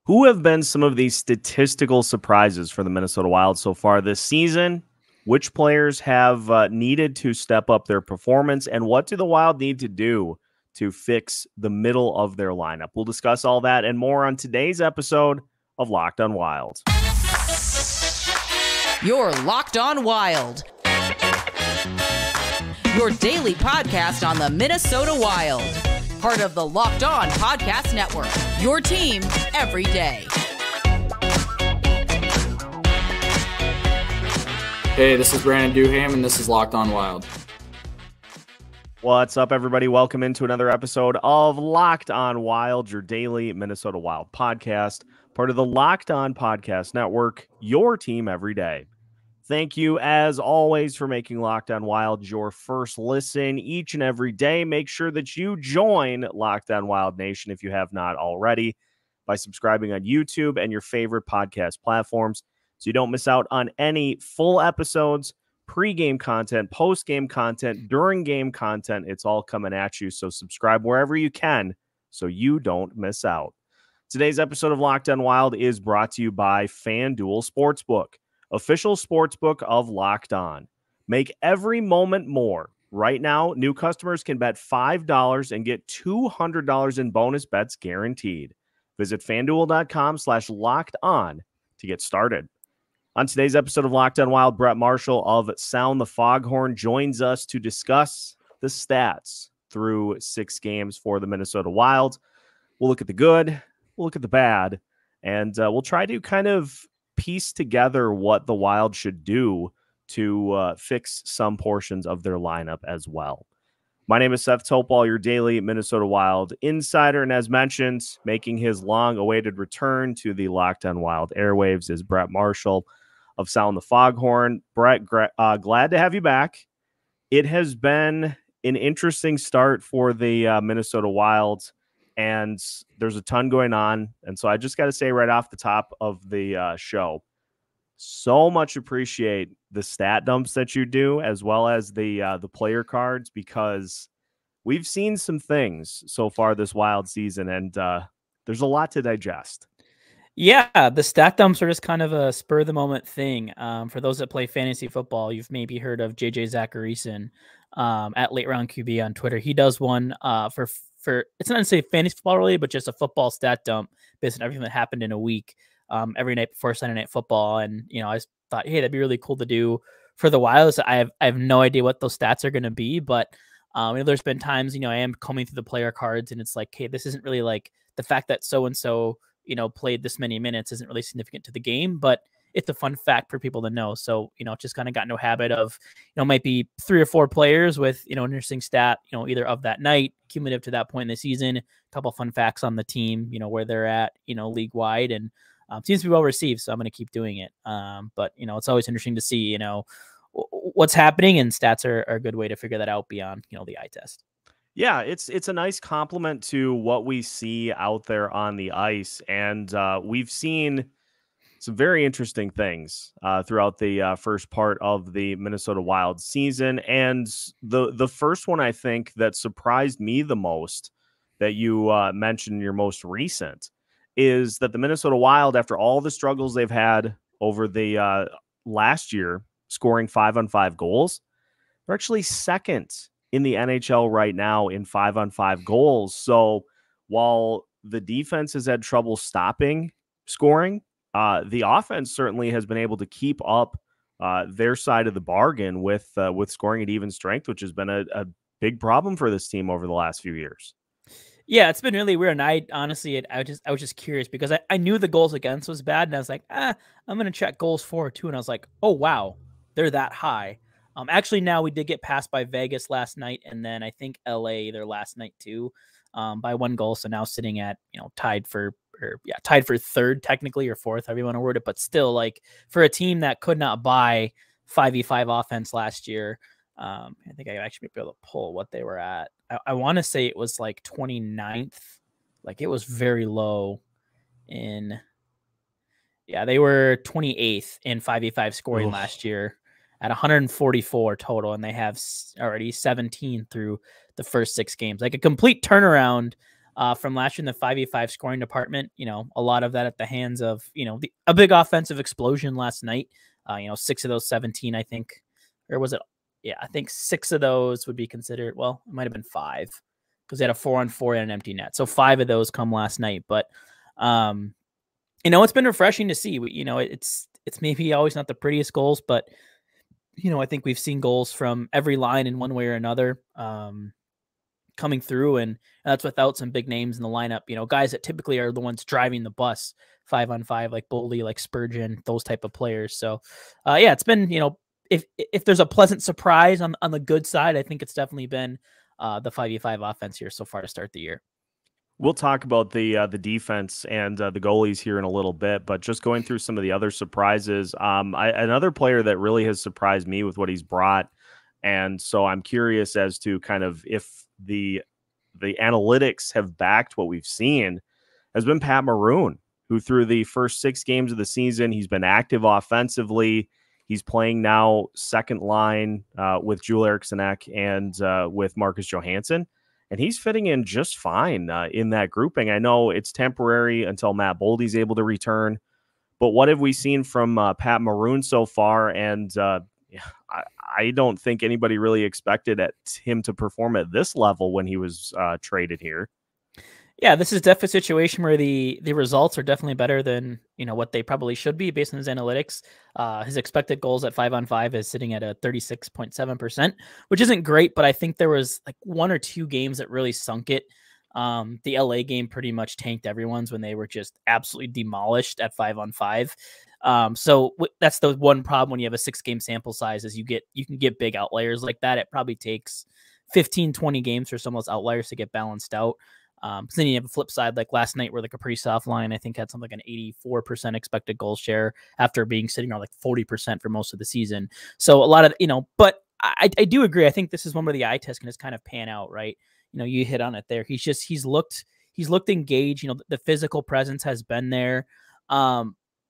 Who have been some of these statistical surprises for the Minnesota Wild so far this season? Which players have needed to step up their performance, and what do the Wild need to do to fix the middle of their lineup? We'll discuss all that and more on today's episode of Locked On Wild. You're Locked On Wild, your daily podcast on the Minnesota Wild. Part of the Locked On Podcast Network, your team every day. Hey, this is Brandon Duham, and this is Locked On Wild. What's up, everybody? Welcome into another episode of Locked On Wild, your daily Minnesota Wild podcast, part of the Locked On Podcast Network, your team every day. Thank you, as always, for making Locked On Wild your first listen each and every day. Make sure that you join Locked On Wild Nation if you have not already by subscribing on YouTube and your favorite podcast platforms so you don't miss out on any full episodes, pre-game content, post-game content, during-game content. It's all coming at you, so subscribe wherever you can so you don't miss out. Today's episode of Locked On Wild is brought to you by FanDuel Sportsbook, official sportsbook of Locked On. Make every moment more. Right now, new customers can bet $5 and get $200 in bonus bets guaranteed. Visit FanDuel.com/LockedOn to get started. On today's episode of Locked On Wild, Brett Marshall of Sound the Foghorn joins us to discuss the stats through 6 games for the Minnesota Wild. We'll look at the good, we'll look at the bad, and we'll try to kind of piece together what the Wild should do to fix some portions of their lineup as well. My name is Seth Topal, your daily Minnesota Wild insider, and as mentioned, making his long-awaited return to the Locked On Wild airwaves is Brett Marshall of Sound the Foghorn. Brett, glad to have you back. It has been an interesting start for the Minnesota Wild, and there's a ton going on. And so I just got to say right off the top of the show, so much appreciate the stat dumps that you do, as well as the player cards, because we've seen some things so far this Wild season, and there's a lot to digest. Yeah, the stat dumps are just kind of a spur of the moment thing. For those that play fantasy football, you've maybe heard of JJ Zacharyson at Late Round QB on Twitter. He does one for it's not necessarily fantasy football related, but just a football stat dump based on everything that happened in a week every night before Sunday Night Football. And I just thought, hey, that'd be really cool to do for the Wild. So I have no idea what those stats are going to be, but there's been times I am combing through the player cards, and it's like, hey, this isn't really like the fact that so and so played this many minutes isn't really significant to the game, but it's a fun fact for people to know. So, just kind of got no habit of, might be 3 or 4 players with, an interesting stat, either of that night, cumulative to that point in the season, a couple fun facts on the team, where they're at, league wide, and seems to be well received. So I'm going to keep doing it. But, it's always interesting to see, what's happening, and stats are a good way to figure that out beyond, the eye test. Yeah, it's a nice compliment to what we see out there on the ice, and we've seen some very interesting things throughout the first part of the Minnesota Wild season. And the first one, I think, that surprised me the most that you mentioned in your most recent is that the Minnesota Wild, after all the struggles they've had over the last year, scoring 5-on-5 goals, they're actually second in the NHL right now in 5-on-5 goals. So while the defense has had trouble stopping scoring, the offense certainly has been able to keep up their side of the bargain with scoring at even strength, which has been a big problem for this team over the last few years. Yeah, it's been really weird. And I honestly, I was just curious because I knew the goals against was bad, and I was like, I'm going to check goals for too. And I was like, oh, wow, they're that high. Actually, now we did get passed by Vegas last night, and then I think LA their last night too, by 1 goal. So now sitting at tied for third technically, or fourth, however you want to word it. But still, like, for a team that could not buy 5v5 offense last year, I think I actually might be able to pull what they were at. I want to say it was like 29th, like it was very low in. Yeah, they were 28th in 5v5 scoring last year at 144 total, and they have already 17 through the first 6 games. Like a complete turnaround from last year in the 5v5 scoring department. A lot of that at the hands of, a big offensive explosion last night. 6 of those 17, I think, or was it? Yeah, I think 6 of those would be considered. Well, it might have been 5 because they had a 4-on-4 and an empty net. So 5 of those come last night. But, it's been refreshing to see. It's maybe always not the prettiest goals, but, I think we've seen goals from every line in one way or another coming through. And that's without some big names in the lineup, guys that typically are the ones driving the bus 5-on-5, like Boldy, like Spurgeon, those type of players. So, it's been, if there's a pleasant surprise on the good side, I think it's definitely been the 5v5 offense here so far to start the year. We'll talk about the defense and the goalies here in a little bit, but just going through some of the other surprises, another player that really has surprised me with what he's brought, and so I'm curious as to kind of if the analytics have backed what we've seen, has been Pat Maroon, who through the first 6 games of the season, he's been active offensively. He's playing now second line with Joel Erikssonek and with Marcus Johansson. And he's fitting in just fine in that grouping. I know it's temporary until Matt Boldy's able to return. But what have we seen from Pat Maroon so far? And I don't think anybody really expected him to perform at this level when he was traded here. Yeah, this is definitely a situation where the results are definitely better than what they probably should be based on his analytics. His expected goals at 5-on-5 is sitting at a 36.7%, which isn't great, but I think there was like 1 or 2 games that really sunk it. The LA game pretty much tanked everyone's when they were just absolutely demolished at 5-on-5. So that's the one problem when you have a 6-game sample size is you can get big outliers like that. It probably takes 15, 20 games for some of those outliers to get balanced out. Then you have a flip side like last night where the Kaprizov line, I think, had something like an 84% expected goal share after being sitting around like 40% for most of the season. So a lot of, but I do agree. I think this is one where the eye test can just kind of pan out, right? You hit on it there. He's looked engaged. The physical presence has been there.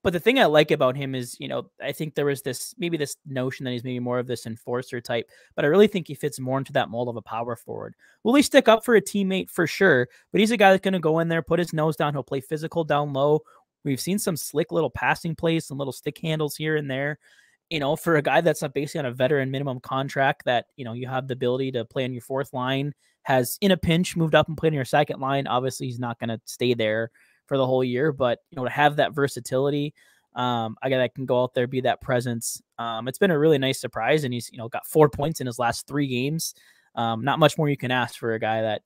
But the thing I like about him is, I think there was this notion that he's maybe more of this enforcer type, but I really think he fits more into that mold of a power forward. Will he stick up for a teammate? For sure. But he's a guy that's going to go in there, put his nose down. He'll play physical down low. We've seen some slick little passing plays, some little stick handles here and there. For a guy that's basically on a veteran minimum contract that, you have the ability to play on your 4th line, has in a pinch moved up and played on your 2nd line. Obviously, he's not going to stay there for the whole year, but to have that versatility, a guy that can go out there, be that presence. It's been a really nice surprise, and he's got 4 points in his last 3 games. Not much more you can ask for a guy that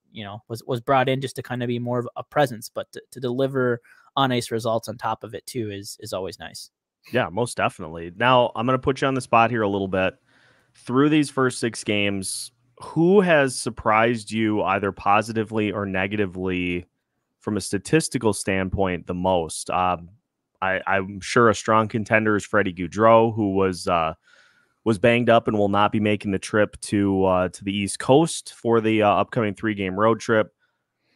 was brought in just to kind of be more of a presence, but to deliver on ice results on top of it too is always nice. Yeah, most definitely. Now I'm going to put you on the spot here a little bit. Through these first 6 games, who has surprised you either positively or negatively from a statistical standpoint the most? I'm sure a strong contender is Freddy Gaudreau, who was banged up and will not be making the trip to the East Coast for the upcoming 3-game road trip.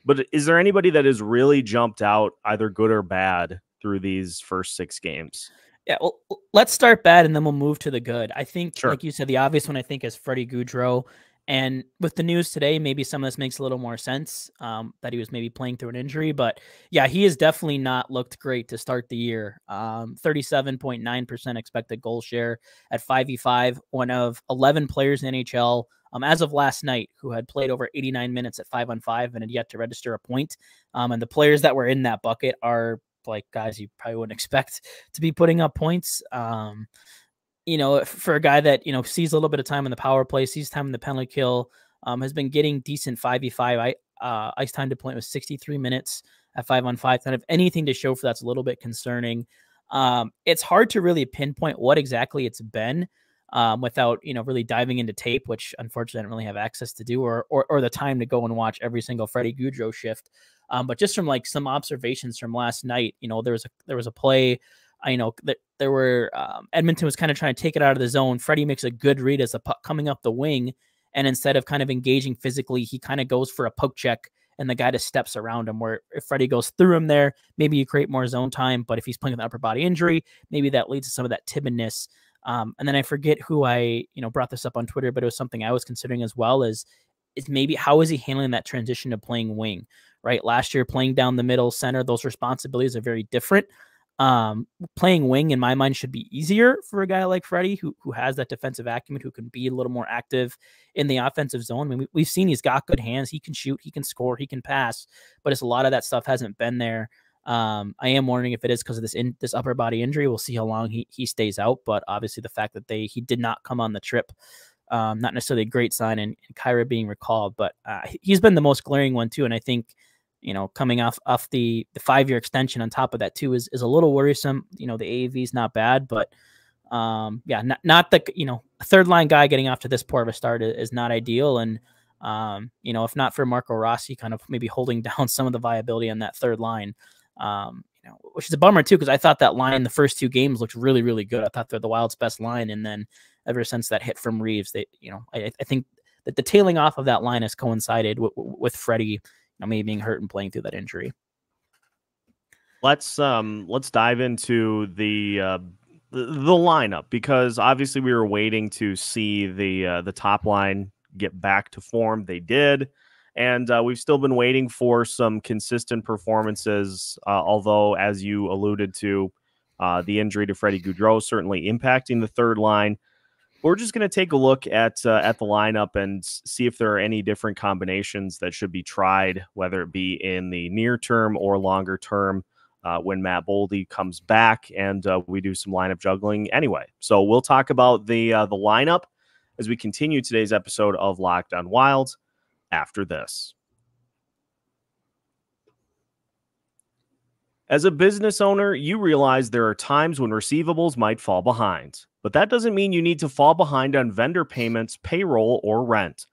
But is there anybody that has really jumped out, either good or bad, through these first 6 games? Yeah, well, let's start bad and then we'll move to the good. I think, sure, like you said, the obvious one I think is Freddy Gaudreau. And with the news today, maybe some of this makes a little more sense, that he was maybe playing through an injury. But yeah, he has definitely not looked great to start the year. 37.9% expected goal share at 5v5, one of 11 players in NHL as of last night who had played over 89 minutes at 5-on-5 and had yet to register a point. And the players that were in that bucket are like guys you probably wouldn't expect to be putting up points. For a guy that, sees a little bit of time in the power play, sees time in the penalty kill, has been getting decent 5v5 ice time to point with 63 minutes at 5-on-5. Kind of anything to show for that's a little bit concerning. It's hard to really pinpoint what exactly it's been without, really diving into tape, which unfortunately I don't really have access to do or the time to go and watch every single Freddy Gaudreau shift. But just from like some observations from last night, there was a play. I know that there were Edmonton was kind of trying to take it out of the zone. Freddie makes a good read as a puck coming up the wing. And instead of kind of engaging physically, he kind of goes for a poke check and the guy just steps around him, where if Freddie goes through him there, maybe you create more zone time. But if he's playing with an upper body injury, maybe that leads to some of that timidness. And then I forget who I, brought this up on Twitter, but it was something I was considering as well is maybe how is he handling that transition to playing wing, right? Last year, playing down the middle center, those responsibilities are very different. Playing wing, in my mind, should be easier for a guy like Freddy, who has that defensive acumen, who can be a little more active in the offensive zone. I mean, we've seen he's got good hands. He can shoot, he can score, he can pass, but it's a lot of that stuff hasn't been there. I am wondering if it is because of this upper body injury. We'll see how long he stays out, but obviously the fact that he did not come on the trip, not necessarily a great sign, and Kyra being recalled, but he's been the most glaring one too. And I think, coming off the 5-year extension on top of that too is a little worrisome. The AAV is not bad, but not the, a third line guy getting off to this poor of a start is not ideal. And, if not for Marco Rossi kind of maybe holding down some of the viability on that third line, which is a bummer too, because I thought that line the first 2 games looked really, really good. I thought they're the Wild's best line. And then ever since that hit from Reeves, I think that the tailing off of that line has coincided with Freddie, maybe being hurt and playing through that injury. Let's dive into the lineup, because obviously we were waiting to see the top line get back to form. They did. And we've still been waiting for some consistent performances, although, as you alluded to, the injury to Freddy Gaudreau certainly impacting the third line. We're just going to take a look at the lineup and see if there are any different combinations that should be tried, whether it be in the near term or longer term when Matt Boldy comes back, and we do some lineup juggling anyway. So we'll talk about the lineup as we continue today's episode of Locked On Wild after this. As a business owner, you realize there are times when receivables might fall behind, but that doesn't mean you need to fall behind on vendor payments, payroll, or rent.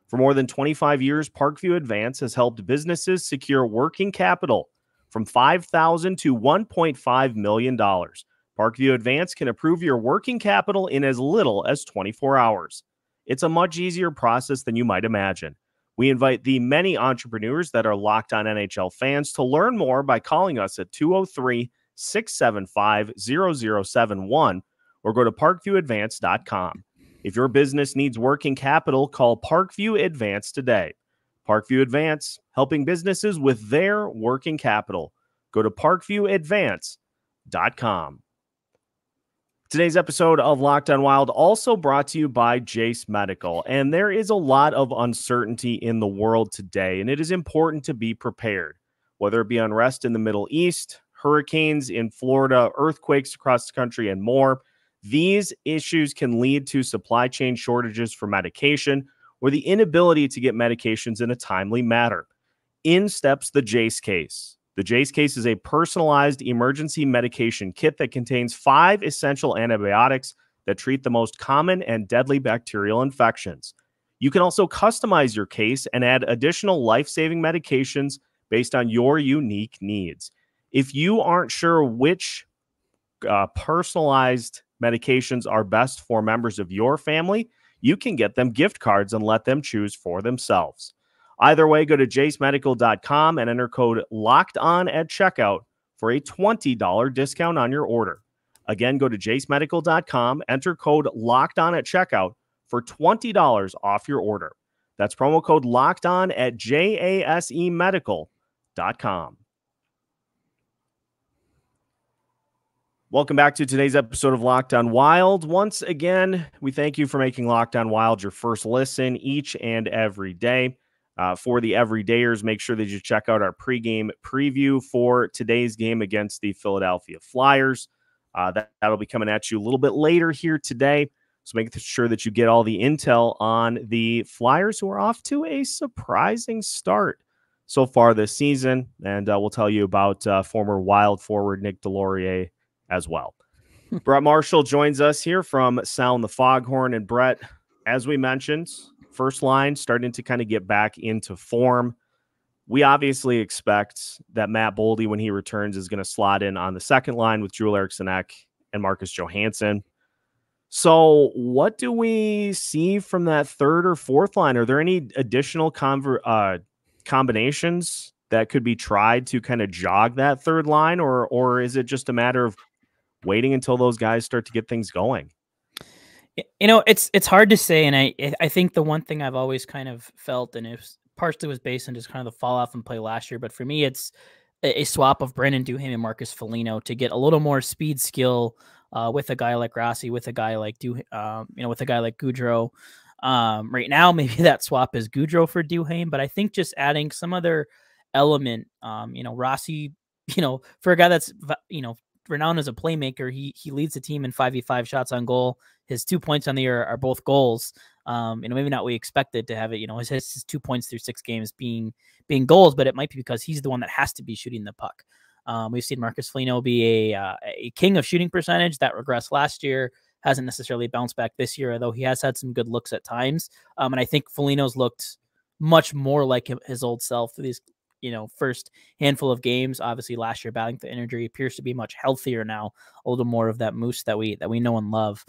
For more than 25 years, Parkview Advance has helped businesses secure working capital from $5,000 to $1.5 million. Parkview Advance can approve your working capital in as little as 24 hours. It's a much easier process than you might imagine. We invite the many entrepreneurs that are Locked On NHL fans to learn more by calling us at 203-675-0071 or go to parkviewadvance.com. If your business needs working capital, call Parkview Advance today. Parkview Advance, helping businesses with their working capital. Go to parkviewadvance.com. Today's episode of Locked On Wild also brought to you by Jase Medical. And there is a lot of uncertainty in the world today, and it is important to be prepared. Whether it be unrest in the Middle East, hurricanes in Florida, earthquakes across the country, and more, these issues can lead to supply chain shortages for medication or the inability to get medications in a timely manner. In steps the Jase case. The Jase case is a personalized emergency medication kit that contains 5 essential antibiotics that treat the most common and deadly bacterial infections. You can also customize your case and add additional life-saving medications based on your unique needs. If you aren't sure which personalized medications are best for members of your family, you can get them gift cards and let them choose for themselves. Either way, go to jasemedical.com and enter code LOCKEDON at checkout for a $20 discount on your order. Again, go to jasemedical.com, enter code LOCKEDON at checkout for $20 off your order. That's promo code LOCKEDON at jasemedical.com. Welcome back to today's episode of Locked On Wild. Once again, we thank you for making Locked On Wild your first listen each and every day. For the everydayers, make sure that you check out our pregame preview for today's game against the Philadelphia Flyers. That'll be coming at you a little bit later here today. So make sure that you get all the intel on the Flyers, who are off to a surprising start so far this season. And we'll tell you about former Wild forward Nick Delorier as well. Brett Marshall joins us here from Sound the Foghorn. And Brett, as we mentioned, first line starting to kind of get back into form. We obviously expect that Matt Boldy, when he returns, is going to slot in on the second line with Drew Eriksson-Ek and Marcus Johansson. So what do we see from that third or fourth line? Are there any additional combinations that could be tried to kind of jog that third line, or is it just a matter of waiting until those guys start to get things going? It's hard to say, and I think the one thing I've always kind of felt, and it's partially was based on just kind of the fall off and play last year. But for me, it's a swap of Brandon Duhaime and Marcus Foligno to get a little more speed skill with a guy like Rossi, with a guy like with a guy like Gaudreau. Right now, maybe that swap is Gaudreau for Duhaime, but I think just adding some other element, Rossi, for a guy that's, renowned as a playmaker, he leads the team in 5v5 shots on goal. His 2 points on the year are both goals. Maybe not we expected to have it, his 2 points through 6 games being goals, but it might be because he's the one that has to be shooting the puck. We've seen Marcus Foligno be a king of shooting percentage that regressed last year, hasn't necessarily bounced back this year, although he has had some good looks at times. And I think Foligno's looked much more like his old self for these, first handful of games. Obviously last year battling the injury, appears to be much healthier now, a little more of that Moose that we know and love.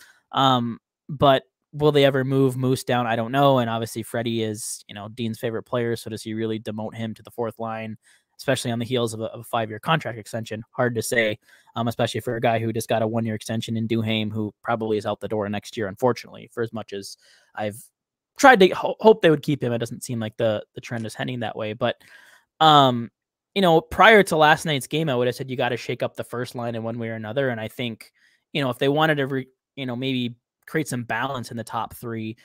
But will they ever move Moose down? I don't know. And obviously Freddy is, Dean's favorite player. So does he really demote him to the fourth line, especially on the heels of a 5-year contract extension? Hard to say, especially for a guy who just got a 1-year extension in Duhaime, who probably is out the door next year, unfortunately, for as much as I've tried to hope they would keep him. It doesn't seem like the trend is heading that way. But, prior to last night's game, I would have said you got to shake up the first line in one way or another. And I think, if they wanted to, maybe create some balance in the top 3,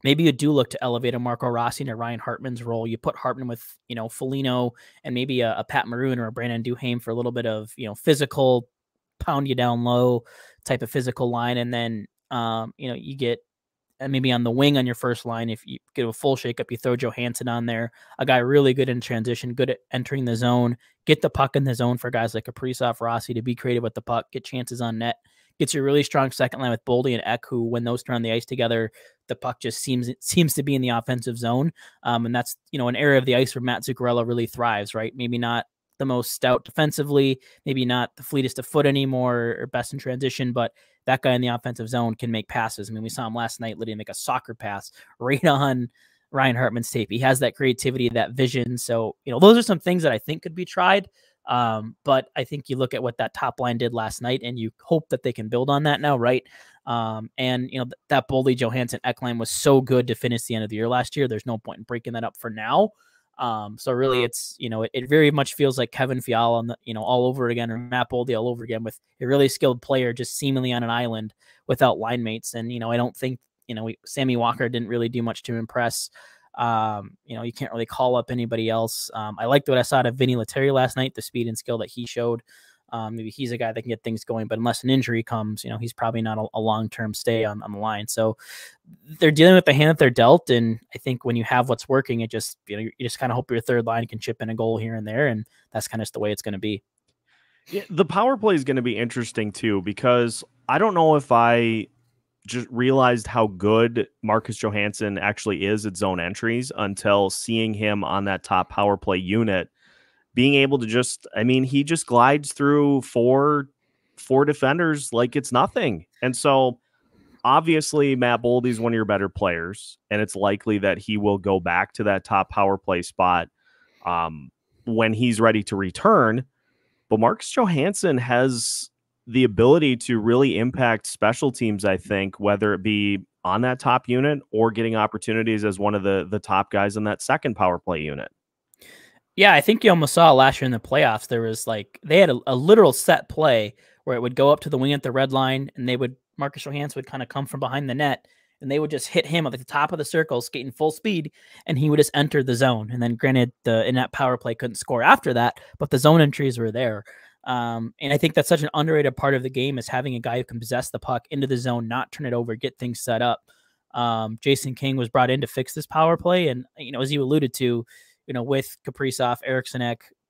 maybe you do look to elevate a Marco Rossi into Ryan Hartman's role. You put Hartman with, Foligno and maybe a Pat Maroon or a Brandon Duhaime for a little bit of, physical, pound you down low type of physical line. And then, you get maybe on the wing on your first line, if you get a full shakeup, you throw Johansson on there, a guy really good in transition, good at entering the zone, get the puck in the zone for guys like Kaprizov, Rossi to be creative with the puck, get chances on net. Gets you a really strong second line with Boldy and Eck, who, when those turn on the ice together, the puck just seems to be in the offensive zone. And that's, an area of the ice where Matt Zuccarello really thrives, right? Maybe not the most stout defensively, maybe not the fleetest of foot anymore or best in transition, but that guy in the offensive zone can make passes. I mean, we saw him last night literally make a soccer pass right on Ryan Hartman's tape. He has that creativity, that vision. So, those are some things that I think could be tried. But I think you look at what that top line did last night and you hope that they can build on that now. Right. And that Boldy Johansson Eck line was so good to finish the end of the year last year. There's no point in breaking that up for now. So really it's, it very much feels like Kevin Fiala on the, all over again, or Matt Boldy all over again with a really skilled player, just seemingly on an island without line mates. And, I don't think, Sammy Walker didn't really do much to impress. You can't really call up anybody else. I liked what I saw out of Vinny Lettieri last night, the speed and skill that he showed. Maybe he's a guy that can get things going, but unless an injury comes, he's probably not a long-term stay on the line. So they're dealing with the hand that they're dealt. And I think when you have what's working, it just, you just kind of hope your third line can chip in a goal here and there. And that's kind of the way it's going to be. Yeah, the power play is going to be interesting too, because I don't know if I just realized how good Marcus Johansson actually is at zone entries until seeing him on that top power play unit, being able to just, he just glides through four defenders like it's nothing. And so obviously Matt Boldy is one of your better players, and it's likely that he will go back to that top power play spot when he's ready to return. But Marcus Johansson has the ability to really impact special teams, I think, whether it be on that top unit or getting opportunities as one of the top guys in that second power play unit. Yeah, I think you almost saw last year in the playoffs, there was they had a literal set play where it would go up to the wing at the red line, and Marcus Johansson would kind of come from behind the net, and they would just hit him at the top of the circle, skating full speed, and he would just enter the zone. And then granted, the in-net power play couldn't score after that, but the zone entries were there. And I think that's such an underrated part of the game, is having a guy who can possess the puck into the zone, not turn it over, get things set up. Jason King was brought in to fix this power play. And, as you alluded to, with Kaprizov, Eriksson,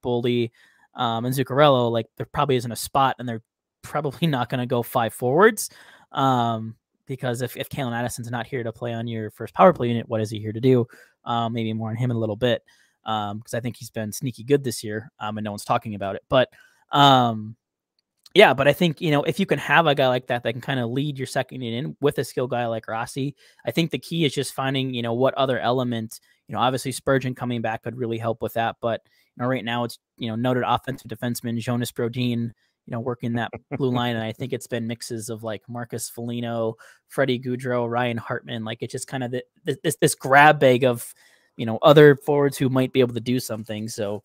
Boldy, and Zuccarello, there probably isn't a spot, and they're probably not going to go 5 forwards. Because if Kalen Addison's not here to play on your first power play unit, what is he here to do? Maybe more on him in a little bit. Because I think he's been sneaky good this year, and no one's talking about it. But but I think, if you can have a guy like that can kind of lead your second unit in with a skill guy like Rossi, I think the key is just finding, what other element, obviously Spurgeon coming back could really help with that. But, right now it's, noted offensive defenseman Jonas Brodin, working that blue line. And I think it's been mixes of Marcus Foligno, Freddy Gaudreau, Ryan Hartman. It's just kind of this grab bag of other forwards who might be able to do something. So,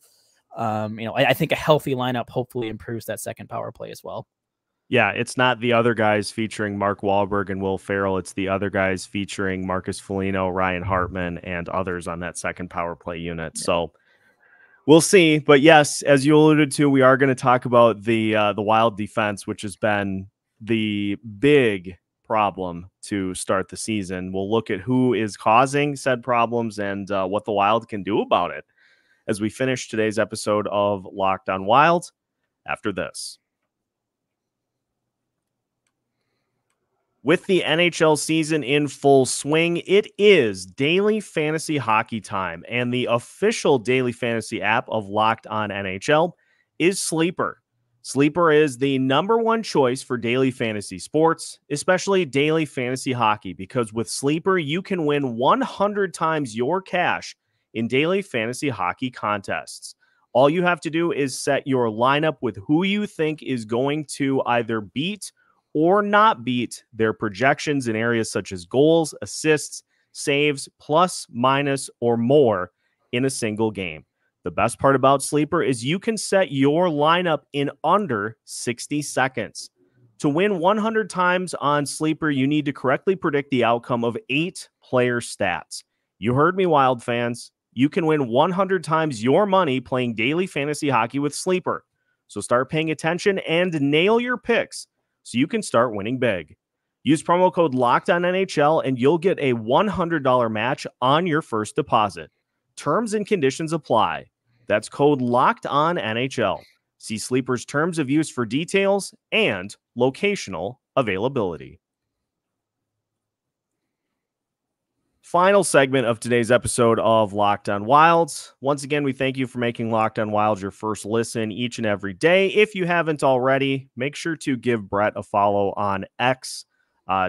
I think a healthy lineup hopefully improves that second power play as well. Yeah, it's not the other guys featuring Mark Wahlberg and Will Ferrell. It's the other guys featuring Marcus Foligno, Ryan Hartman, and others on that second power play unit. Yeah. So we'll see. But yes, as you alluded to, we are going to talk about the Wild defense, which has been the big problem to start the season. We'll look at who is causing said problems and what the Wild can do about it as we finish today's episode of Locked On Wild after this. With the NHL season in full swing, it is daily fantasy hockey time, and the official daily fantasy app of Locked On NHL is Sleeper. Sleeper is the #1 choice for daily fantasy sports, especially daily fantasy hockey, because with Sleeper, you can win 100 times your cash in daily fantasy hockey contests. All you have to do is set your lineup with who you think is going to either beat or not beat their projections in areas such as goals, assists, saves, plus, minus, or more in a single game. The best part about Sleeper is you can set your lineup in under 60 seconds. To win 100 times on Sleeper, you need to correctly predict the outcome of 8 player stats. You heard me, Wild fans. You can win 100 times your money playing daily fantasy hockey with Sleeper. So start paying attention and nail your picks so you can start winning big. Use promo code LOCKEDONNHL and you'll get a $100 match on your first deposit. Terms and conditions apply. That's code LOCKEDONNHL. See Sleeper's terms of use for details and locational availability. Final segment of today's episode of Locked On Wilds. Once again, we thank you for making Locked On Wilds your first listen each and every day. If you haven't already, make sure to give Brett a follow on X.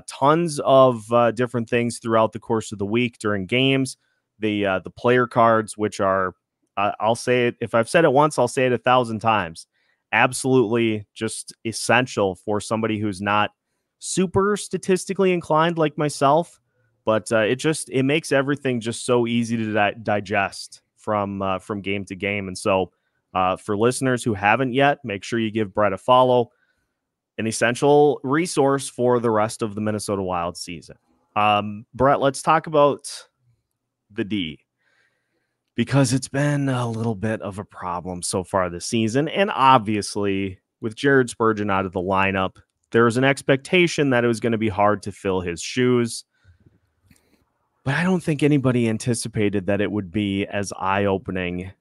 Tons of different things throughout the course of the week during games. The player cards, which are, I'll say it, if I've said it once, I'll say it 1,000 times. Absolutely just essential for somebody who's not super statistically inclined like myself. But it makes everything just so easy to digest from game to game. And so for listeners who haven't yet, make sure you give Brett a follow. An essential resource for the rest of the Minnesota Wild season. Brett, let's talk about the D, because it's been a little bit of a problem so far this season. And obviously, with Jared Spurgeon out of the lineup, there was an expectation that it was going to be hard to fill his shoes. But I don't think anybody anticipated that it would be as eye-opening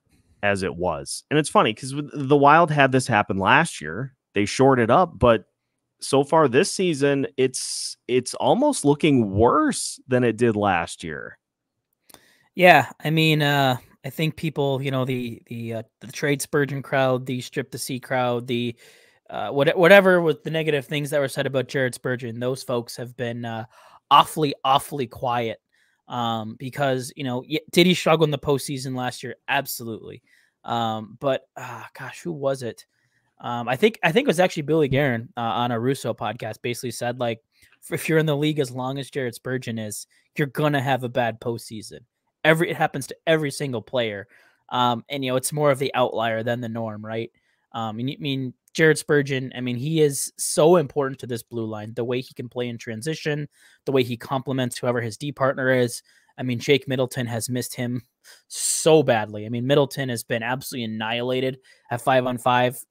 as it was. And it's funny because the Wild had this happen last year. They shored it up, but so far this season, it's almost looking worse than it did last year. Yeah, I mean, I think people, the trade Spurgeon crowd, the strip the C crowd, the whatever was the negative things that were said about Jared Spurgeon, those folks have been awfully quiet. Because, did he struggle in the postseason last year? Absolutely. But gosh, who was it? I think it was actually Billy Guerin on a Russo podcast basically said, like, if you're in the league as long as Jared Spurgeon is, you're going to have a bad postseason. It happens to every single player. And, it's more of the outlier than the norm, right? I mean, Jared Spurgeon, I mean, he is so important to this blue line, the way he can play in transition, the way he complements whoever his D partner is. I mean, Jake Middleton has missed him so badly. I mean, Middleton has been absolutely annihilated at 5-on-5.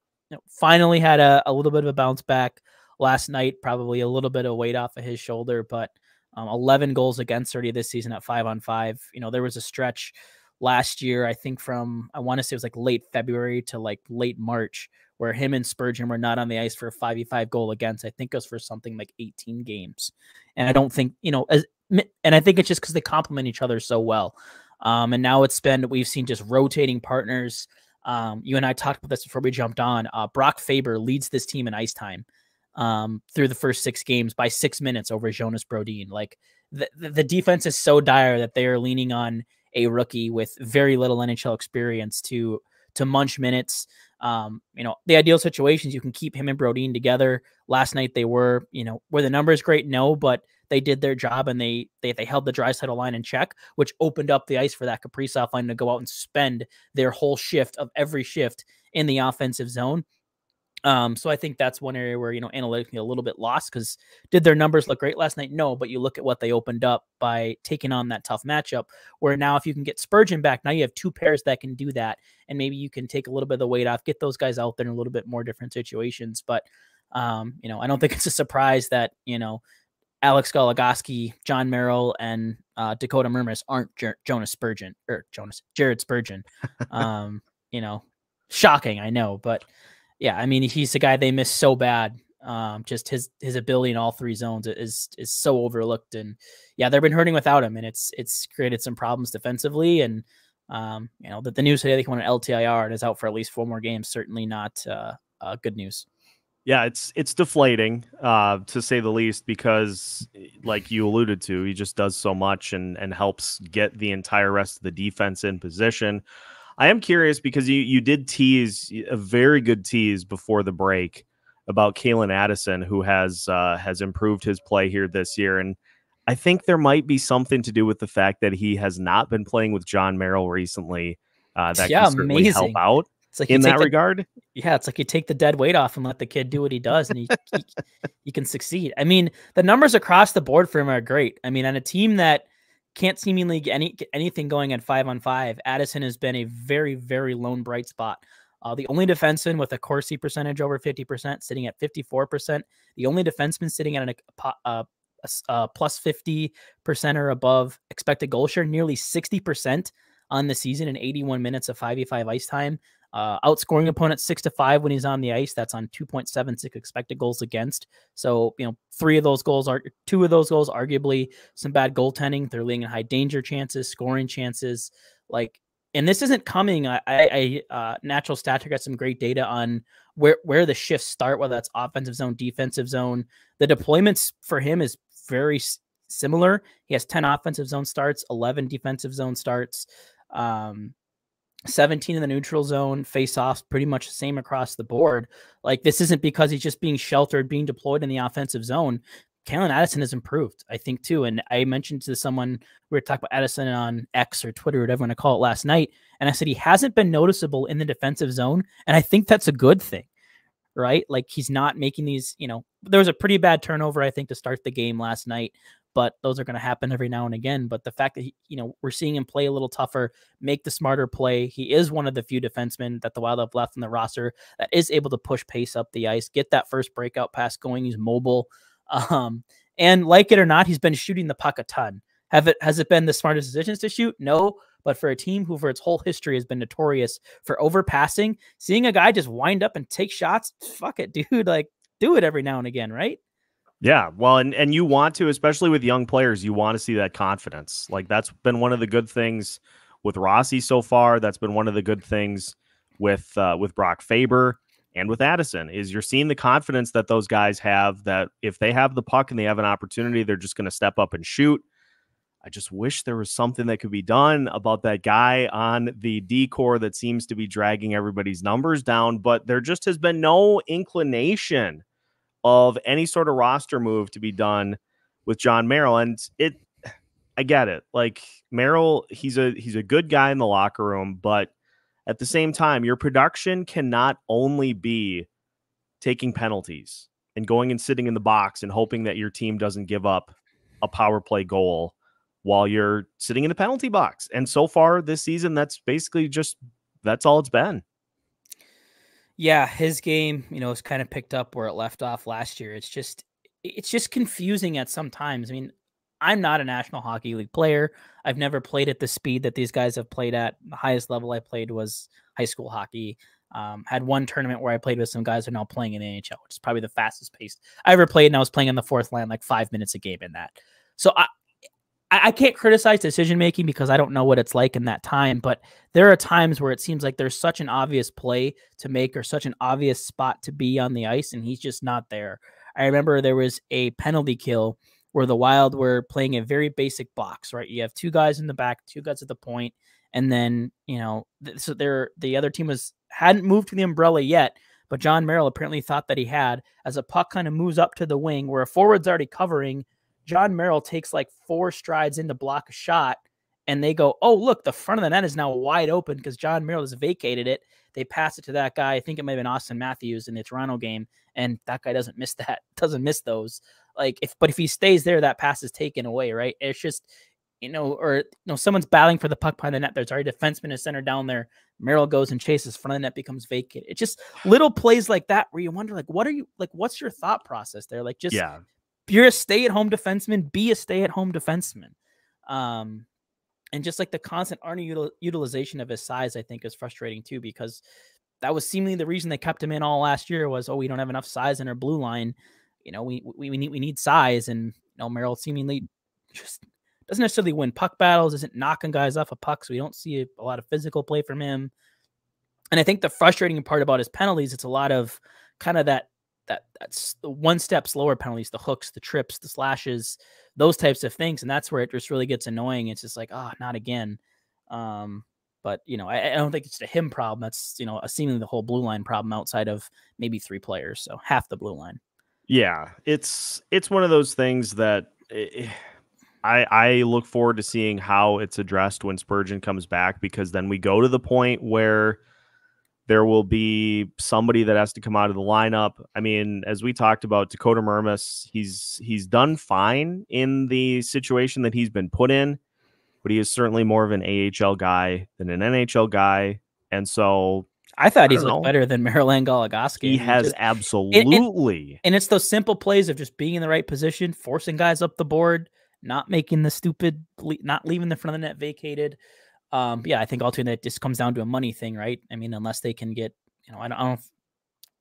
Finally had a little bit of a bounce back last night, probably a little bit of weight off of his shoulder, but 11 goals against 30 this season at 5-on-5. There was a stretch last year, I think from, I want to say it was like late February to like late March, where him and Spurgeon were not on the ice for a 5v5 goal against. I think it was for something like 18 games. And I don't think, and I think it's just because they complement each other so well. And now we've seen just rotating partners. You and I talked about this before we jumped on. Brock Faber leads this team in ice time through the first 6 games by 6 minutes over Jonas Brodin. Like the defense is so dire that they are leaning on a rookie with very little NHL experience to to munch minutes. The ideal situations, you can keep him and Brodin together. Last night they were, were the numbers great? No, but they did their job and they held the Draisaitl line in check, which opened up the ice for that Kaprizov line to go out and spend their whole shift of every shift in the offensive zone. So I think that's one area where, analytically a little bit lost, because did their numbers look great last night? No, but you look at what they opened up by taking on that tough matchup, where now if you can get Spurgeon back, now you have two pairs that can do that. And maybe you can take a little bit of the weight off, get those guys out there in a little bit more different situations. But, I don't think it's a surprise that, Alex Goligoski, John Merrill, and Dakota Murmis aren't Jared Spurgeon. Shocking, I know, but yeah, I mean, he's the guy they miss so bad. Just his ability in all three zones is so overlooked, and yeah, they've been hurting without him, and it's created some problems defensively. And the news today they went on LTIR and is out for at least 4 more games. Certainly not good news. Yeah, it's deflating, to say the least, because like you alluded to, he just does so much and helps get the entire rest of the defense in position. I am curious because you did tease a very good tease before the break about Calen Addison, who has improved his play here this year. And I think there might be something to do with the fact that he has not been playing with John Merrill recently. That can certainly help out. It's like in that regard. Yeah, it's like you take the dead weight off and let the kid do what he does, and he can succeed. I mean, the numbers across the board for him are great. I mean, on a team that can't seemingly get anything going at 5-on-5, Addison has been a very, very lone bright spot. The only defenseman with a Corsi percentage over 50%, sitting at 54%. The only defenseman sitting at a plus 50% or above expected goal share, nearly 60% on the season in 81 minutes of 5v5 ice time. Outscoring opponents 6-5 when he's on the ice. That's on 2.76 expected goals against. So, 2 of those goals, arguably some bad goaltending. They're leading in high danger chances, scoring chances. And this isn't coming. Natural Stats got some great data on where the shifts start, whether that's offensive zone, defensive zone. The deployments for him is very similar. He has 10 offensive zone starts, 11 defensive zone starts. 17 in the neutral zone, face-offs, pretty much the same across the board. This isn't because he's just being sheltered, being deployed in the offensive zone. Calen Addison has improved, I think, too. And I mentioned to someone, we were talking about Addison on X or Twitter, whatever you want to call it, last night. And I said, he hasn't been noticeable in the defensive zone. And I think that's a good thing, right? He's not making these, there was a pretty bad turnover, I think, to start the game last night. But those are going to happen every now and again. But the fact that, we're seeing him play a little tougher, make the smarter play. He is one of the few defensemen that the Wild have left in the roster that is able to push pace up the ice, get that first breakout pass going. He's mobile. And like it or not, he's been shooting the puck a ton. Has it been the smartest decisions to shoot? No. But for a team who for its whole history has been notorious for overpassing, seeing a guy just wind up and take shots, fuck it, dude. Do it every now and again, right? Yeah, well, and you want to, especially with young players, you want to see that confidence. That's been one of the good things with Rossi so far. That's been one of the good things with Brock Faber and with Addison, is you're seeing the confidence that those guys have, that if they have the puck and they have an opportunity, they're just going to step up and shoot. I just wish there was something that could be done about that guy on the D-core that seems to be dragging everybody's numbers down, but there just has been no inclination of any sort of roster move to be done with John Merrill. And I get it. Merrill, he's a good guy in the locker room, but at the same time, your production cannot only be taking penalties and going and sitting in the box and hoping that your team doesn't give up a power play goal while you're sitting in the penalty box. And so far this season, that's all it's been. Yeah, his game, is kind of picked up where it left off last year. It's just confusing at some times. I mean, I'm not a National Hockey League player. I've never played at the speed that these guys have played at. The highest level I played was high school hockey. Had one tournament where I played with some guys who are now playing in the NHL, which is probably the fastest paced I ever played. And I was playing on the fourth line, 5 minutes a game in that. So I can't criticize decision-making because I don't know what it's like in that time, but there are times where it seems like there's such an obvious play to make or such an obvious spot to be on the ice, and he's just not there. I remember there was a penalty kill where the Wild were playing a very basic box, right? You have 2 guys in the back, 2 guys at the point, And then, so the other team hadn't moved to the umbrella yet, but John Merrill apparently thought that he had. As a puck kind of moves up to the wing where a forward's already covering, John Merrill takes like 4 strides in to block a shot, and they go, oh, look, the front of the net is now wide open because John Merrill has vacated it. They pass it to that guy. I think it might have been Austin Matthews in the Toronto game, and that guy doesn't miss those. But if he stays there, that pass is taken away, right? It's just, someone's battling for the puck behind the net. There's already a defenseman is center down there. Merrill goes and chases, front of the net becomes vacant. It's just little plays like that where you wonder, what's your thought process there? You're a stay-at-home defenseman, be a stay-at-home defenseman. And just like the constant utilization of his size, I think is frustrating too, because that was seemingly the reason they kept him in all last year was, we don't have enough size in our blue line. We need size. And Merrill seemingly just doesn't necessarily win puck battles, isn't knocking guys off a puck. So we don't see a lot of physical play from him. And I think the frustrating part about his penalties, it's a lot of kind of that's the one step slower penalties, the hooks, the trips, the slashes, those types of things. And that's where it just really gets annoying. It's just like, not again. But, I don't think it's a him problem. That's, seemingly the whole blue line problem outside of maybe 3 players. So half the blue line. Yeah, it's one of those things that I look forward to seeing how it's addressed when Spurgeon comes back, because then we go to the point where there will be somebody that has to come out of the lineup. I mean, as we talked about, Dakota Mermis, he's done fine in the situation that he's been put in, but he is certainly more of an AHL guy than an NHL guy. And so I thought he's looked better than Marilyn Goligoski. He has absolutely. And it's those simple plays of just being in the right position, forcing guys up the board, not making the stupid, not leaving the front of the net vacated. I think ultimately it just comes down to a money thing, right? I mean, unless they can get, I don't know,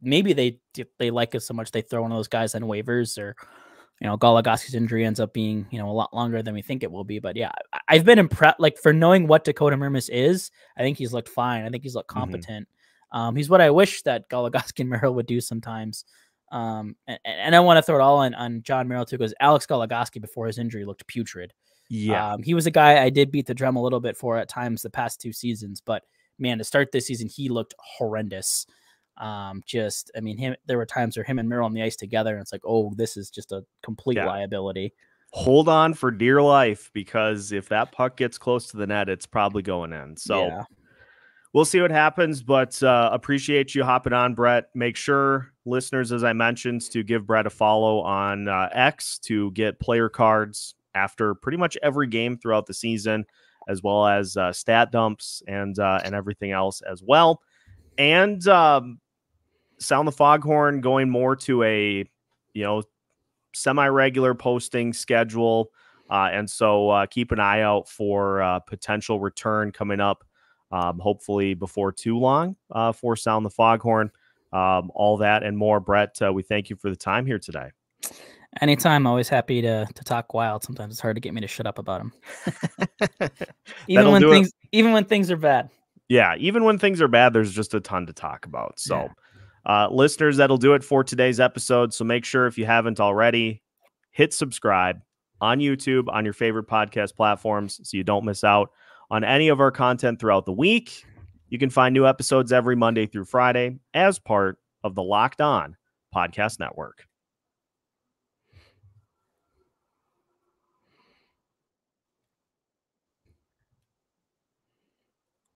maybe they like us so much they throw one of those guys on waivers, or Goligoski's injury ends up being a lot longer than we think it will be. But yeah, I've been impressed. For knowing what Dakota Mermis is, I think he's looked fine. I think he's looked competent. He's what I wish that Goligoski and Merrill would do sometimes. And I want to throw it all on John Merrill too, because Alex Goligoski before his injury looked putrid. Yeah, he was a guy I did beat the drum a little bit for at times the past 2 seasons, but man, to start this season, he looked horrendous. There were times where him and Merrill on the ice together, and it's like, oh, this is just a complete liability. Hold on for dear life, because if that puck gets close to the net, it's probably going in. So we'll see what happens, but appreciate you hopping on, Brett. Make sure, listeners, as I mentioned, to give Brett a follow on X to get player cards after pretty much every game throughout the season, as well as stat dumps and everything else as well. And Sound the Foghorn going more to a, semi-regular posting schedule. And so keep an eye out for potential return coming up, hopefully before too long, for Sound the Foghorn. All that and more. Brett, we thank you for the time here today. Anytime. Always happy to talk Wild. Sometimes it's hard to get me to shut up about them. even when things are bad. Yeah, even when things are bad, there's just a ton to talk about. So, listeners, that'll do it for today's episode. So make sure, if you haven't already, hit subscribe on YouTube, on your favorite podcast platforms, so you don't miss out on any of our content throughout the week. You can find new episodes every Monday through Friday as part of the Locked On Podcast Network.